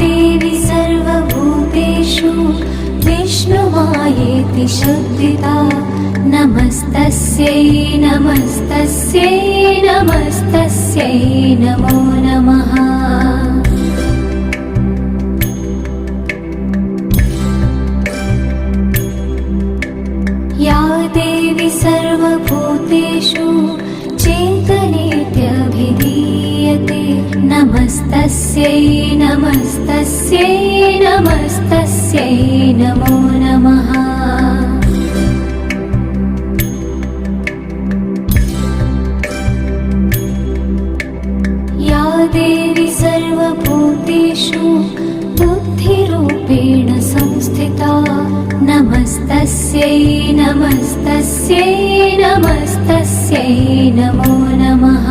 देवी सर्वभूतेषु विष्णुमायेति शुद्धिता नमस्तस्यै नमस्तस्यै नमस्तस्यै नमो नमः। या देवी सर्वभूतेषु चेतनेत्यभिधीयते नमस्तस्यै नमस्तस्यै नमस्तस्यै नमो नमः। या देवी सर्वभूतेषु बुद्धिरूपेण संस्थिता नमस्तस्यै नमस्तस्यै नमस्तस्यै नमो नमः।